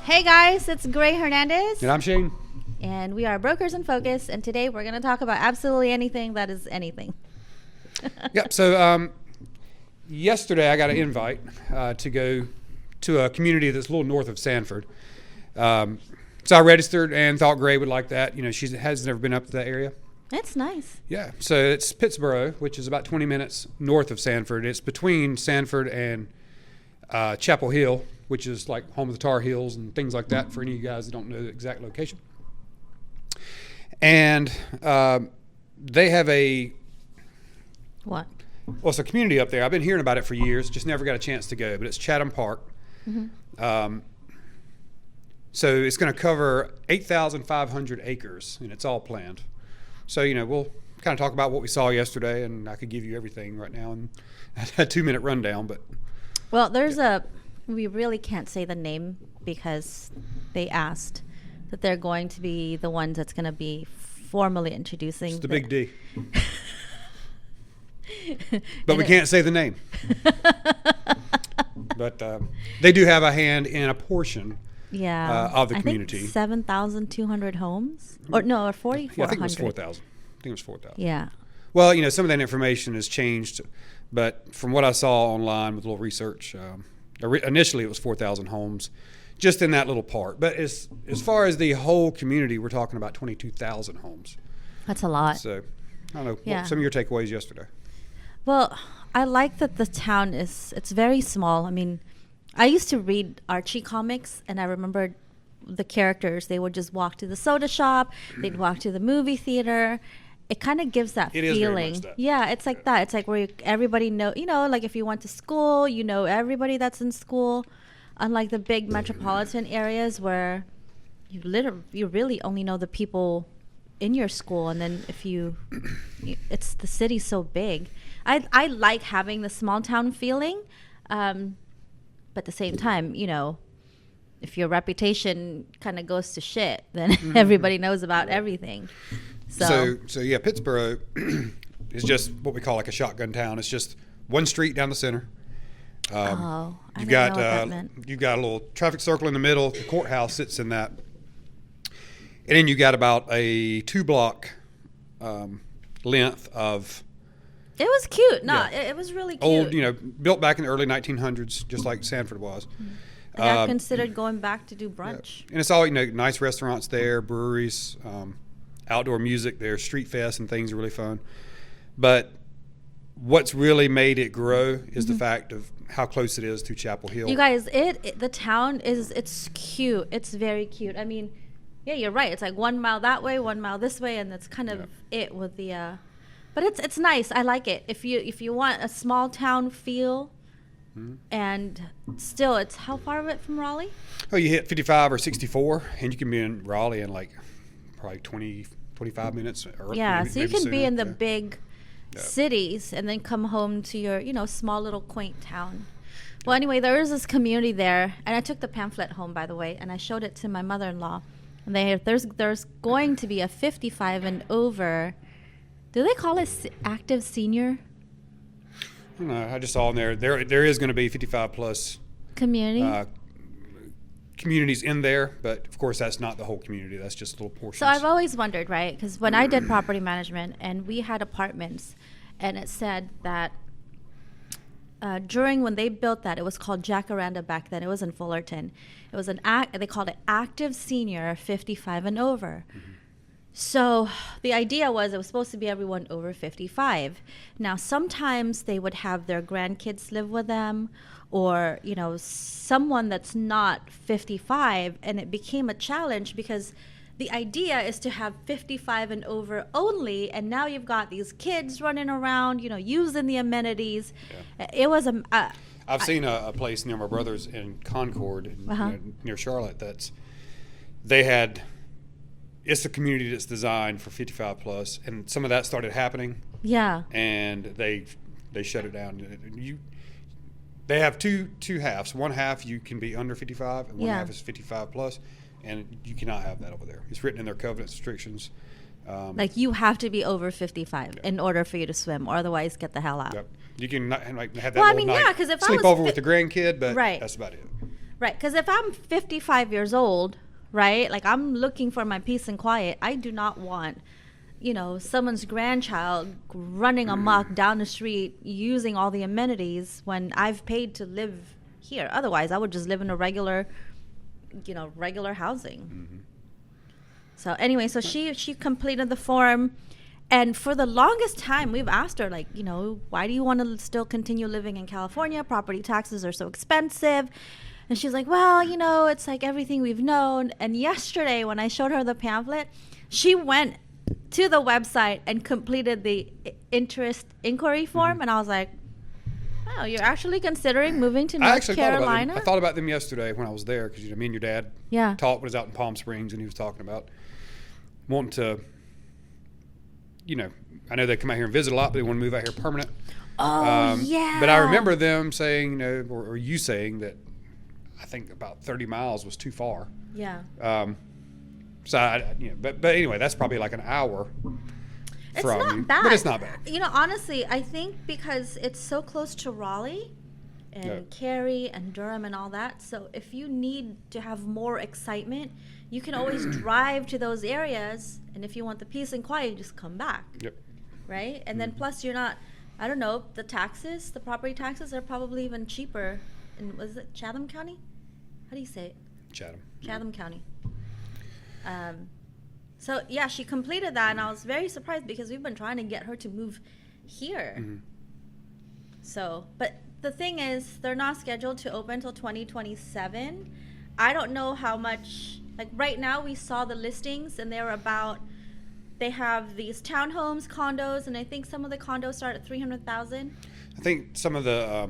Hey guys, it's Gray Hernandez. And I'm Shane. And we are Brokers in Focus. And today we're going to talk about absolutely anything that is anything. Yep. So yesterday I got an invite to go to a community that's a little north of Sanford. So I registered and thought Gray would like that. You know, she has never been up to that area. It's nice. Yeah. So it's Pittsboro, which is about 20 minutes north of Sanford. It's between Sanford and Chapel Hill, which is like home of the Tar Heels and things like that for any of you guys that don't know the exact location. And they have What? Well, it's a community up there. I've been hearing about it for years, just never got a chance to go, but it's Chatham Park. Mm-hmm. So it's going to cover 8,500 acres, and it's all planned. So, you know, we'll kind of talk about what we saw yesterday, and I could give you everything right now in a 2-minute rundown. But well, we really can't say the name because they asked that they're going to be the ones that's going to be formally introducing. It's the Big D. But we can't say the name. But they do have a hand in a portion of the community. I think 7,200 homes? Or no, or 4,400. Yeah, I think it was 4,000. Yeah. Well, you know, some of that information has changed, but from what I saw online with a little research, initially it was 4,000 homes just in that little part. But as far as the whole community, we're talking about 22,000 homes. That's a lot. So, I don't know, what some of your takeaways yesterday? Well, I like that the town it's very small. I mean, I used to read Archie comics, and I remember the characters. They would just walk to the soda shop. They'd walk to the movie theater. It kind of gives that feeling. It is very much that. Yeah, it's like that. It's like where everybody like if you went to school, you know everybody that's in school. Unlike the big metropolitan areas where you really only know the people in your school, and then it's the city's so big. I like having the small town feeling, but at the same time, you know, if your reputation kind of goes to shit, then everybody knows about everything. So yeah, Pittsboro is just what we call like a shotgun town. It's just one street down the center. I didn't know what that meant. You've got a little traffic circle in the middle. The courthouse sits in that. And then you got about a 2-block length of... It was cute. It was really cute. Old, you know, built back in the early 1900s, just like Sanford was. And I've considered going back to do brunch. Yeah. And it's all, you know, nice restaurants there, breweries, outdoor music there, street fest and things are really fun. But what's really made it grow is the fact of how close it is to Chapel Hill. You guys, the town it's cute. It's very cute. I mean, yeah, you're right. It's like 1 mile that way, 1 mile this way, and that's kind of it with the. But it's nice. I like it. If you want a small town feel, and still, it's how far of it from Raleigh? Oh, you hit 55 or 64, and you can be in Raleigh in like probably 25 minutes. Or so you can sooner. be in the big cities and then come home to your small little quaint town. Well, anyway, there is this community there, and I took the pamphlet home, by the way, and I showed it to my mother-in-law. And there's going to be a 55 and over. Do they call it active senior? I don't know. I just saw in there is going to be 55 plus communities in there, but of course that's not the whole community. That's just little portions. So I've always wondered, right? Because when I did property management and we had apartments, and it said that during when they built that, it was called Jacaranda back then. It was in Fullerton. It was they called it active senior 55 and over. So the idea was it was supposed to be everyone over 55. Now, sometimes they would have their grandkids live with them, or, you know, someone that's not 55, and it became a challenge because the idea is to have 55 and over only, and now you've got these kids running around, you know, using the amenities. Yeah. It was I've seen a place near my brother's in Concord, near Charlotte, it's a community that's designed for 55 plus, and some of that started happening. Yeah. And they shut it down. They have two halves. One half you can be under 55, and one half is 55 plus, and you cannot have that over there. It's written in their covenant restrictions. Like you have to be over 55 in order for you to swim, or otherwise get the hell out. Yep. You can not, like, have that well, little night, because if sleep I was over with the grandkid, but that's about it. Right, because if I'm 55 years old, right, like I'm looking for my peace and quiet. I do not want, someone's grandchild running amok down the street using all the amenities when I've paid to live here. Otherwise, I would just live in a regular housing. Mm-hmm. So anyway, so she completed the form. And for the longest time, we've asked her, like, why do you want to still continue living in California? Property taxes are so expensive. And she's like, well, it's like everything we've known. And yesterday, when I showed her the pamphlet, she went to the website and completed the interest inquiry form. Mm-hmm. And I was like, oh, you're actually considering moving to North Carolina? I thought about them yesterday when I was there because, me and your dad talked when I was out in Palm Springs, and he was talking about wanting to, I know they come out here and visit a lot, but they want to move out here permanent. Oh, yeah. But I remember them saying, or you saying that I think about 30 miles was too far. Yeah. So, but anyway, that's probably like an hour It's from not you. bad. But it's not bad. Honestly, I think because it's so close to Raleigh and Cary and Durham and all that, so if you need to have more excitement, you can always drive to those areas, and if you want the peace and quiet, you just come back. Yep. Right? And then plus you're not, I don't know, the property taxes are probably even cheaper. Was it Chatham County? How do you say it? Chatham County. So yeah, she completed that, and I was very surprised because we've been trying to get her to move here. Mm-hmm. So, but the thing is, they're not scheduled to open until 2027. I don't know how much, like right now we saw the listings, and they have these townhomes, condos, and I think some of the condos start at $300,000. I think some of the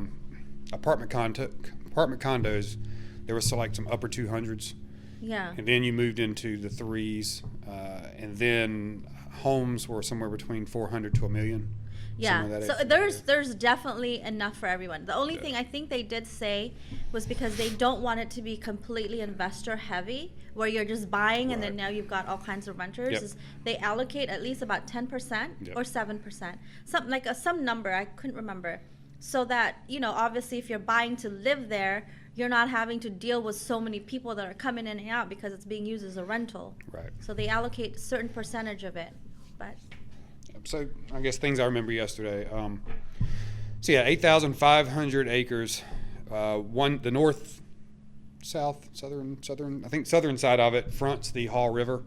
apartment condos, there was like some upper 200s. Yeah. And then you moved into the 3s, and then homes were somewhere between 400 to $1 million. Yeah, so there's definitely enough for everyone. The only thing I think they did say was because they don't want it to be completely investor heavy, where you're just buying and then now you've got all kinds of renters. Is they allocate at least about 10% or 7%, something like some number I couldn't remember, so that obviously if you're buying to live there, you're not having to deal with so many people that are coming in and out because it's being used as a rental. Right. So they allocate a certain percentage of it, but. So I guess things I remember yesterday. 8,500 acres. The north, south, southern. I think southern side of it fronts the Haw River.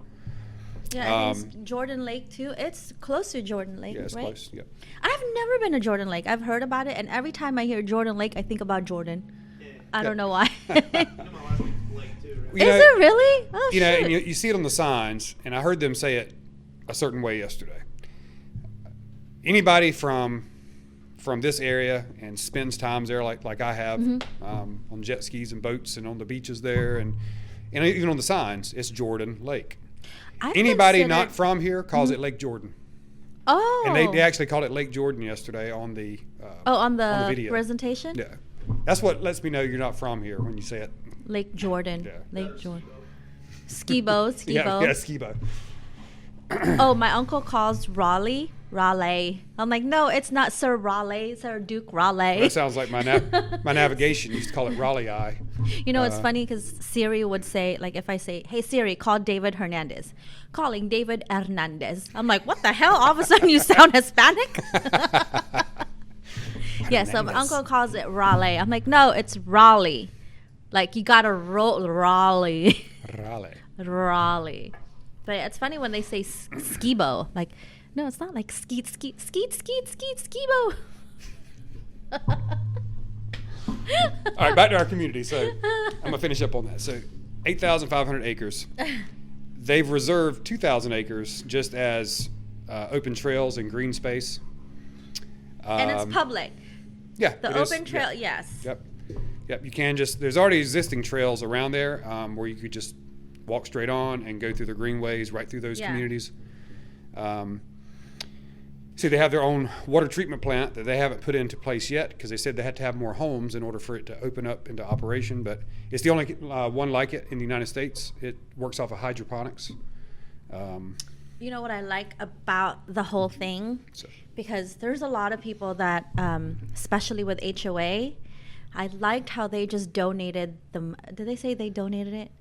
Yeah, it's Jordan Lake too. It's close to Jordan Lake, yeah, it's right? close. Yeah. I've never been to Jordan Lake. I've heard about it, and every time I hear Jordan Lake, I think about Jordan. Yeah. I don't know why. My last name's Blake too, right? Is it really? Oh, You know, and shoot. you see it on the signs, and I heard them say it a certain way yesterday. Anybody from this area and spends times there like I have, on jet skis and boats and on the beaches there, and even on the signs, it's Jordan Lake. Anybody not from here calls it Lake Jordan. Oh. And they actually called it Lake Jordan yesterday on the on the video presentation? Yeah. That's what lets me know you're not from here when you say it. Lake Jordan. Yeah. Lake Jordan. Skibo. Yeah, Skibo. Oh, my uncle calls Raleigh. I'm like, no, it's not Sir Raleigh, Sir Duke Raleigh. That sounds like my navigation used to call it Raleigh Eye. It's funny because Siri would say, like, if I say, hey, Siri, call David Hernandez. Calling David Hernandez. I'm like, what the hell? All of a sudden you sound Hispanic? Yeah, so my uncle calls it Raleigh. I'm like, no, it's Raleigh. Like, you got to roll Raleigh. Raleigh. But it's funny when they say skibo. Like, no, it's not like skeet, skibo. All right, back to our community. So I'm going to finish up on that. So 8,500 acres. They've reserved 2,000 acres just as open trails and green space. And it's public. Yeah. The open trail, yes. Yep. You can there's already existing trails around there where you could just walk straight on and go through the greenways right through those communities. See, they have their own water treatment plant that they haven't put into place yet because they said they had to have more homes in order for it to open up into operation. But it's the only one like it in the United States. It works off of hydroponics. You know what I like about the whole thing? Because there's a lot of people that, especially with HOA, I liked how they just donated them. Did they say they donated it?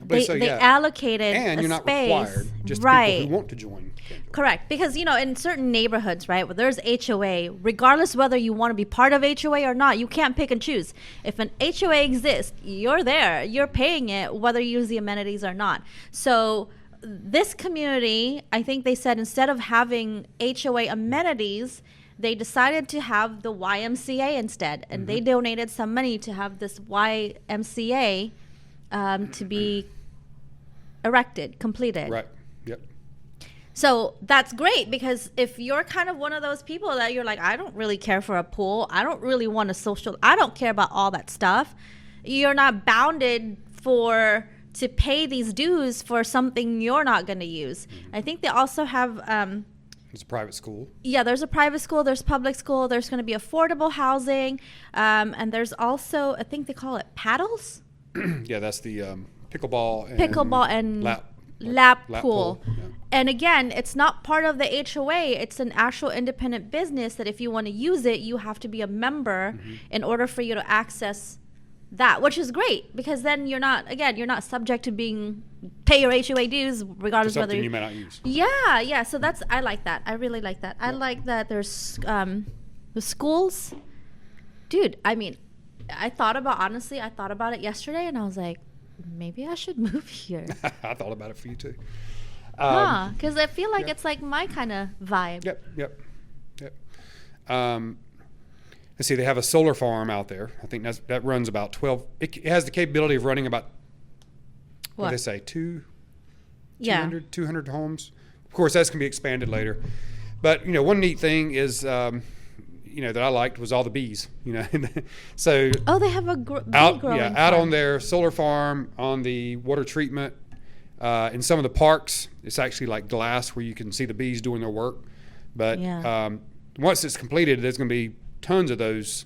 I believe so, They yeah. allocated And a you're not space. required. Just right. people who want to join can join. Correct. Because, in certain neighborhoods, right, where there's HOA, regardless whether you want to be part of HOA or not, you can't pick and choose. If an HOA exists, you're there. You're paying it, whether you use the amenities or not. So this community, I think they said instead of having HOA amenities, they decided to have the YMCA instead. And they donated some money to have this YMCA to be erected, completed. Right. Yep. So that's great, because if you're kind of one of those people that you're like, I don't really care for a pool, I don't really want I don't care about all that stuff, you're not bounded to pay these dues for something you're not going to use. I think they also have It's a private school. yeah, there's a private school, there's public school, there's going to be affordable housing, and there's also, I think they call it paddles. Yeah, that's the pickleball and lap pool. Yeah. And again, it's not part of the HOA. It's an actual independent business that if you want to use it, you have to be a member in order for you to access that, which is great, because then you're not subject to pay your HOA dues regardless For whether something you may not use. Yeah. So I like that. I really like that. I like that there's the schools. Dude, I mean, I thought about it yesterday, and I was like, maybe I should move here. I thought about it for you too. Because I feel like yeah. it's like my kind of vibe. Yep. Let's see, they have a solar farm out there. I think that runs about 12. It has the capability of running about, what do they say, 200 homes. Of course, that's going to be expanded later. But, one neat thing is, that I liked was all the bees, So they have a bee out growing on farm. their solar farm, on the water treatment, in some of the parks, it's actually like glass where you can see the bees doing their work. But once it's completed, there's going to be tons of those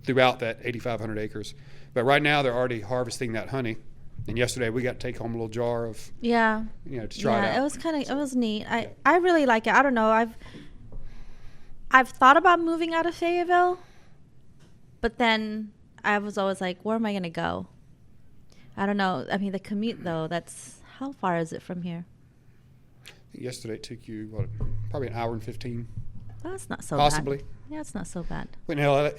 throughout that 8,500 acres. But right now, they're already harvesting that honey. And yesterday, we got to take home a little jar of, to try it out. It was it was neat. I really like it. I don't know. I've thought about moving out of Fayetteville, but then I was always like, where am I going to go? I don't know. I mean, the commute, though, how far is it from here? Yesterday, it took you, probably an hour and 15. Well, that's not so Possibly. bad. Yeah, it's not so bad. In LA,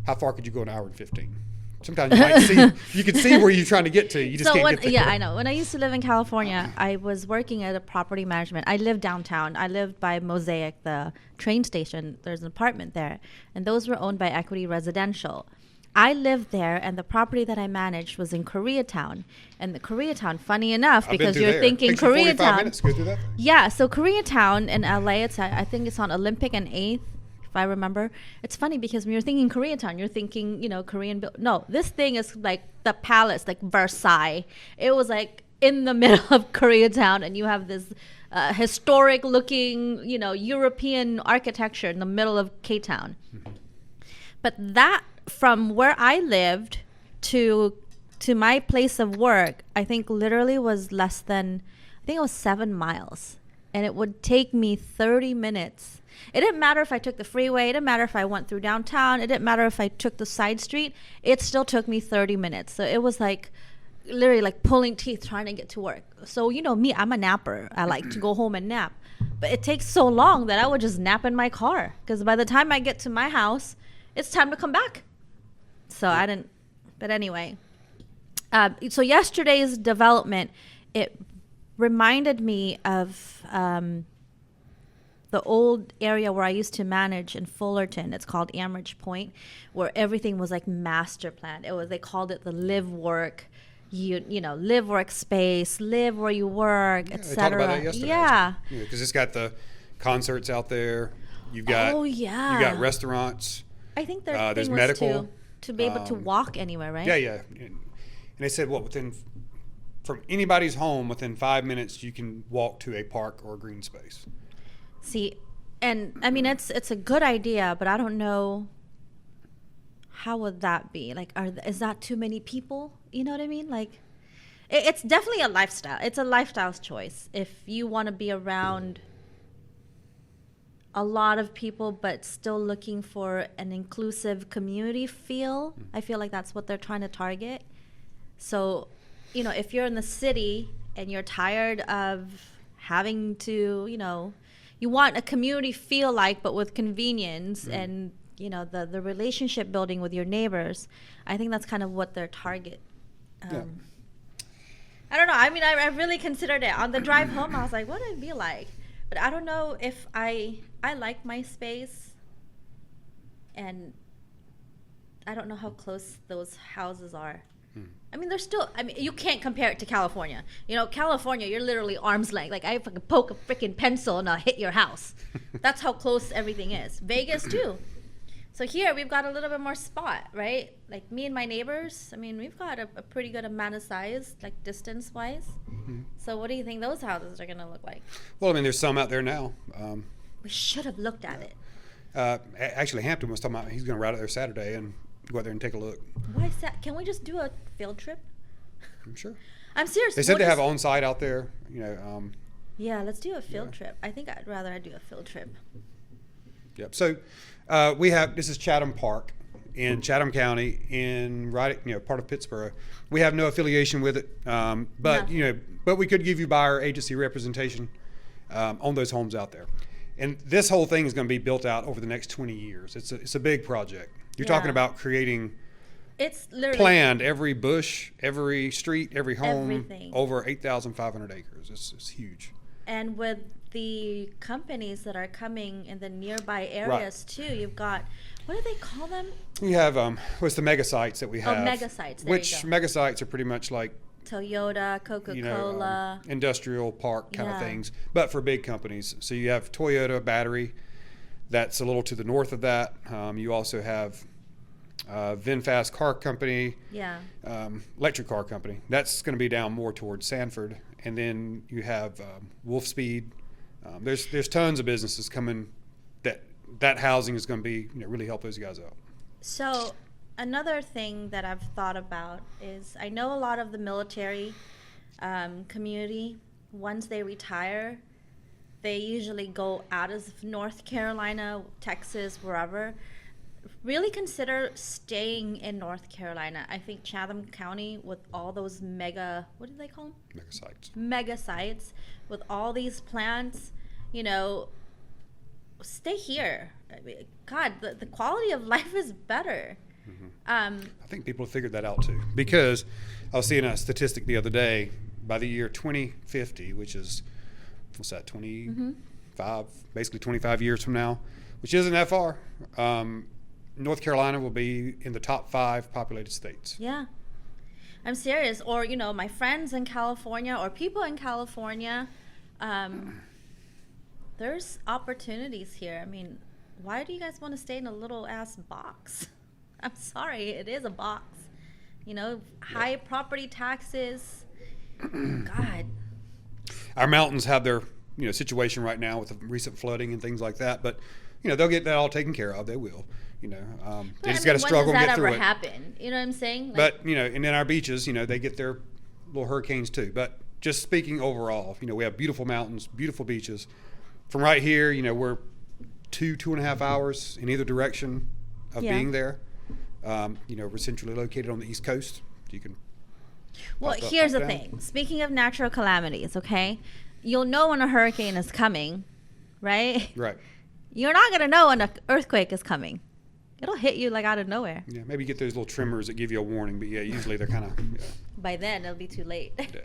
how far could you go an hour and 15? Sometimes you might see, you can see where you're trying to get to. You just can't get there. Yeah, I know. When I used to live in California, I was working at a property management. I lived downtown. I lived by Mosaic, the train station. There's an apartment there. And those were owned by Equity Residential. I lived there, and the property that I managed was in Koreatown. And the Koreatown, funny enough, because you're thinking Koreatown. 45 minutes to go through that? Yeah, so Koreatown in LA, I think it's on Olympic and 8th, if I remember. It's funny because when you're thinking Koreatown, you're thinking, Korean. No, this thing is like the palace, like Versailles. It was like in the middle of Koreatown, and you have this historic looking, European architecture in the middle of K-Town. Mm-hmm. But that, from where I lived to my place of work, I think literally was less than, I think it was 7 miles. And it would take me 30 minutes. It didn't matter if I took the freeway. It didn't matter if I went through downtown. It didn't matter if I took the side street. It still took me 30 minutes. So it was like literally like pulling teeth trying to get to work. So, me, I'm a napper. I like to go home and nap. But it takes so long that I would just nap in my car. Because by the time I get to my house, it's time to come back. So I didn't, but anyway. So yesterday's development, it reminded me of the old area where I used to manage in Fullerton. It's called Amherst Point, where everything was like master planned. They called it the live work, live work space, live where you work, etc. etc. Talked about that yesterday. Yeah, because it's got the concerts out there. You've got you got restaurants. I think their there's thing was medical to be able to walk anywhere, right? Yeah. And they said from anybody's home within 5 minutes you can walk to a park or a green space. See, and I mean it's a good idea, but I don't know how would that be. Like, is that too many people? You know what I mean? Like, it's definitely a lifestyle. It's a lifestyle choice. If you want to be around a lot of people, but still looking for an inclusive community feel. I feel like that's what they're trying to target. So, you know, if you're in the city and you're tired of having to, you know, you want a community feel like, but with convenience and, you know, the relationship building with your neighbors, I think that's kind of what their target. I don't know. I mean, I really considered it. On the drive home, I was like, what would it be like? But I don't know if I like my space, and I don't know how close those houses are. I mean, they're still, I mean, you can't compare it to California. You know, California, you're literally arm's length. Like, I fucking poke a freaking pencil and I'll hit your house. That's how close everything is. Vegas, too. So here, we've got a little bit more spot, right? Like, me and my neighbors, I mean, we've got a pretty good amount of size, like, distance-wise. So what do you think those houses are going to look like? Well, I mean, there's some out there now. We should have looked at it. Actually, Hampton was talking about he's going to ride out there Saturday and go out there and take a look. Why is that? Can we just do a field trip? I'm sure. I'm serious. They said they have on-site out there, you know. Yeah, let's do a field trip. I think I'd rather do a field trip. Yep. So we have, this is Chatham Park in Chatham County, part of Pittsburgh. We have no affiliation with it, but we could give you buyer agency representation on those homes out there. And this whole thing is going to be built out over the next 20 years. It's a big project. You're talking about creating. It's literally planned every bush, every street, every home, everything. Over 8,500 acres. It's huge. And with the companies that are coming in the nearby areas too, you've got, what do they call them? We have what's the mega sites that we have? Oh, mega sites. There which mega sites are pretty much like Toyota, Coca-Cola, industrial park kind of things, but for big companies. So you have Toyota Battery, that's a little to the north of that. You also have VinFast Car Company, electric car company. That's going to be down more towards Sanford, and then you have Wolfspeed. There's tons of businesses coming that housing is going to be really help those guys out. So another thing that I've thought about is I know a lot of the military community, once they retire, they usually go out of North Carolina, Texas, wherever. Really consider staying in North Carolina. I think Chatham County, with all those mega, what do they call them? Mega sites. Mega sites, with all these plants, stay here. I mean, God, the quality of life is better. I think people have figured that out too, because I was seeing a statistic the other day. By the year 2050, which is, what's that, 25, basically 25 years from now, which isn't that far, North Carolina will be in the top 5 populated states. Yeah. I'm serious. Or, my friends in California or people in California, there's opportunities here. I mean, why do you guys want to stay in a little ass box? I'm sorry, it is a box. High property taxes. God. Our mountains have their situation right now with the recent flooding and things like that, but they'll get that all taken care of. They will. They just got to struggle and get through it. When does that ever happen? You know what I'm saying? But and then our beaches, they get their little hurricanes too. But just speaking overall, we have beautiful mountains, beautiful beaches. From right here, we're 2.5 hours in either direction of being there. We're centrally located on the East Coast. You can. Well, here's the thing. Speaking of natural calamities, okay, you'll know when a hurricane is coming, right? Right. You're not gonna know when an earthquake is coming. It'll hit you like out of nowhere. Yeah, maybe get those little tremors that give you a warning, but usually they're kind of. By then, it'll be too late. Yeah.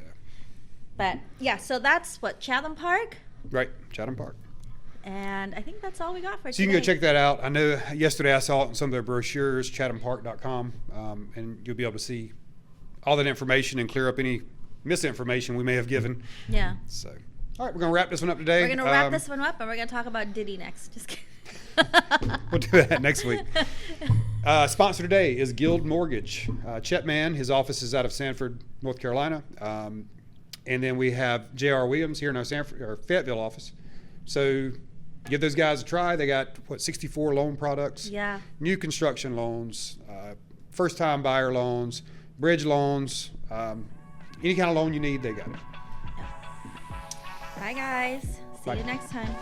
But so that's what, Chatham Park? Right, Chatham Park. And I think that's all we got for today. So you can go check that out. I know yesterday I saw it in some of their brochures, chathampark.com, and you'll be able to see all that information and clear up any misinformation we may have given. Yeah. So, all right, we're going to wrap this one up today. We're going to wrap this one up, and we're going to talk about Diddy next. Just kidding. We'll do that next week. Sponsor today is Guild Mortgage. Chet Mann, his office is out of Sanford, North Carolina. And then we have J.R. Williams here in our Fayetteville office. So give those guys a try. They got, 64 loan products. Yeah. New construction loans, first-time buyer loans, bridge loans, any kind of loan you need, they got it. Bye, guys. See you next time.